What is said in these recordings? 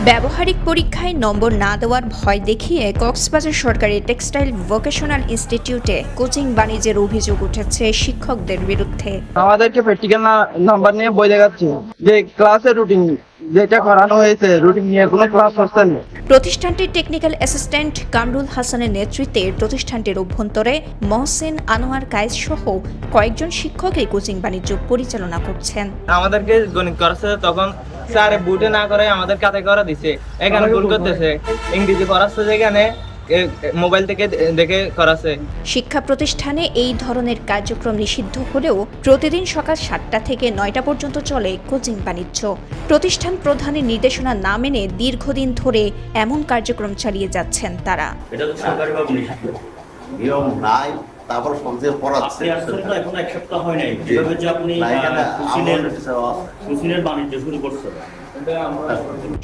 ব্যবহারিক পরীক্ষায় নম্বর না দেওয়ার ভয় দেখিয়ে কক্সবাজার সরকারি টেক্সটাইল ভোকেশনাল ইনস্টিটিউটে কোচিং বাণিজ্যের অভিযোগ উঠেছে শিক্ষকদের বিরুদ্ধে। আমাদেরকে প্র্যাকটিক্যাল নাম্বার নিয়ে বই দেখাচ্ছে যে ক্লাসের রুটিন যেটা করানো হয়েছে রুটিন নিয়ে কোনো ক্লাস হচ্ছে না। প্রতিষ্ঠানটির টেকনিক্যাল অ্যাসিস্ট্যান্ট কামরুল হাসানের নেতৃত্বে প্রতিষ্ঠানটির অভ্যন্তরে মহসেন আনোয়ার কায়েস সহ কয়েকজন শিক্ষক এই কোচিং বাণিজ্য পরিচালনা করছেন। আমাদেরকে গণিত করাচ্ছে তখন স্যার বুটে না করে আমাদের কাতে করা দিছে, এখানে ভুল করতেছে, ইংরেজি পড়াচ্ছে যেখানে মোবাইল থেকে দেখে করাছে। শিক্ষা প্রতিষ্ঠানে এই ধরনের কার্যক্রম নিষিদ্ধ হলেও প্রতিদিন সকাল 7টা থেকে 9টা পর্যন্ত চলে কোচিং বাণিজ্য। প্রতিষ্ঠান প্রধানের নির্দেশনা না মেনে দীর্ঘদিন ধরে এমন কার্যক্রম চালিয়ে যাচ্ছেন তারা। এটা তো সরকারিভাবে নিষিদ্ধ নিয়ম নাই। তারপর সবচেয়ে পড়াচ্ছে আসলে এখন এক সপ্তাহ হয় নাই যেভাবে যে আপনি কুচিনের বাণিজ্য শুরু করছেন।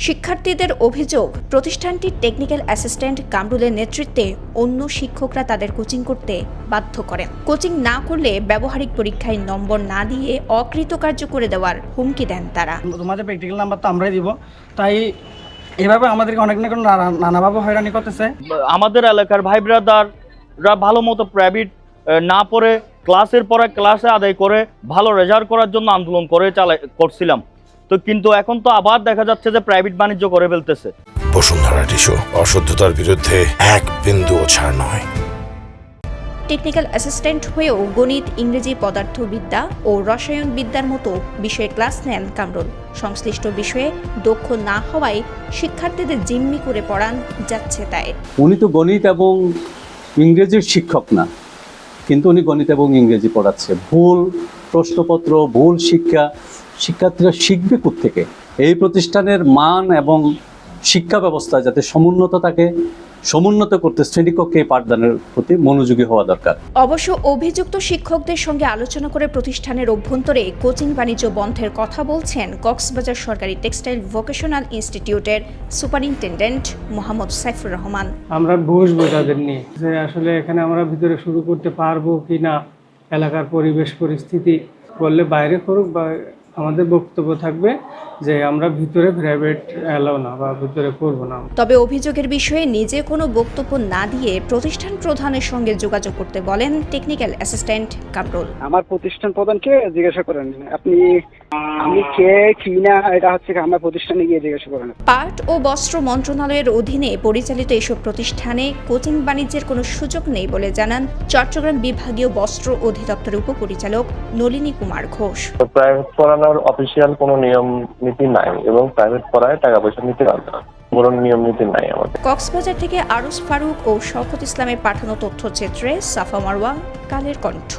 শিক্ষার্থীদের অভিযোগ, প্রতিষ্ঠানটির টেকনিক্যাল অ্যাসিস্ট্যান্ট কামরুলের নেতৃত্বে অন্য শিক্ষকরা তাদের কোচিং করতে বাধ্য করেন। কোচিং না করলে ব্যবহারিক পরীক্ষায় নম্বর না দিয়ে অকৃতকার্য করে দেওয়ার হুমকি দেন তারা। তোমাদের প্র্যাকটিক্যাল নাম্বার তো আমরাই দিব, তাই এভাবে আমাদেরকে অনেক নানাভাবে হয়রানি করতেছে। আমাদের এলাকার ভাই ব্রাদাররা ভালো মতো প্রাইভেট না পড়ে ক্লাসের পরে ক্লাসে আদায় করে ভালো রেজাল্ট করার জন্য আন্দোলন করছিলাম, তো কিন্তু এখন তো আবার দেখা যাচ্ছে যে প্রাইভেট বাণিজ্য করে ফেলতেছে। বসুন্ধরা টিস্যু, অশুদ্ধতার বিরুদ্ধে এক বিন্দুও ছাড় নয়। টেকনিক্যাল অ্যাসিস্ট্যান্ট হয়েও গণিত, ইংরেজি, পদার্থবিদ্যা ও রসায়ন বিদ্যার মতো বিষয়ে ক্লাস নেন কামরুল। সংশ্লিষ্ট বিষয়ে দক্ষ না হওয়ায় শিক্ষার্থীদের জিম্মি করে পড়ান যাচ্ছে তাই। উনি তো গণিত এবং ইংরেজির শিক্ষক না, কিন্তু উনি গণিত এবং ইংরেজি পড়াচ্ছে। ভুল প্রশ্নপত্র, ভুল শিক্ষার্থীরা শিখবে কোত্থেকে? এই প্রতিষ্ঠানের মান এবং শিক্ষা ব্যবস্থা যাতে সমুন্নত থাকে, সমুন্নত করতে শ্রেণীকক্ষে পাঠদানের প্রতি মনোযোগী হওয়া দরকার। অবশ্য অভিযুক্ত শিক্ষকদের সঙ্গে আলোচনা করে প্রতিষ্ঠানের অভ্যন্তরে কোচিং বাণিজ্য বন্ধের কথা বলছেন কক্সবাজার সরকারি টেক্সটাইল ভোকেশনাল ইনস্টিটিউটের সুপারিনটেন্ডেন্ট মোহাম্মদ সাইফুর রহমান। আমরা বুঝবো তাদের নিয়ে যে আসলে এখানে আমরা ভিতরে শুরু করতে পারবো কি না, এলাকার পরিবেশ পরিস্থিতি বললে বাইরে করুক, বা আমাদের বক্তব্য থাকবে যে আমরা ভিতরে প্রাইভেট এলাও না বা ভিতরে করব না। তবে অভিযোগের বিষয়ে নিজে কোনো বক্তব্য না দিয়ে প্রতিষ্ঠান প্রধানের সঙ্গে যোগাযোগ করতে বলেন টেকনিক্যাল অ্যাসিস্ট্যান্ট কামরুল। আমার প্রতিষ্ঠান প্রধানকে জিজ্ঞাসা করেন, আপনি আমি কে কি না, এটা হচ্ছে আমার প্রতিষ্ঠানে গিয়ে জিজ্ঞাসা করেন। পাট ও বস্ত্র মন্ত্রণালয়ের অধীনে পরিচালিত এসব প্রতিষ্ঠানে কোচিং বাণিজ্যের কোনো সুযোগ নেই বলে জানান চট্টগ্রাম বিভাগীয় বস্ত্র অধিদপ্তরের উপপরিচালক নলিনী কুমার ঘোষ। প্রাইভেট পড়ানোর অফিসিয়াল কোনো নিয়ম নীতি নাই এবং প্রাইভেট পড়ায় টাকা পয়সা নিতে পারবে না, কোনো নিয়ম নীতি নাই আমাদের। কক্সবাজার থেকে আরুস ফারুক ও শওকত ইসলামের পাঠানো তথ্যচিত্রে সাফা মারওয়া, কালের কণ্ঠ।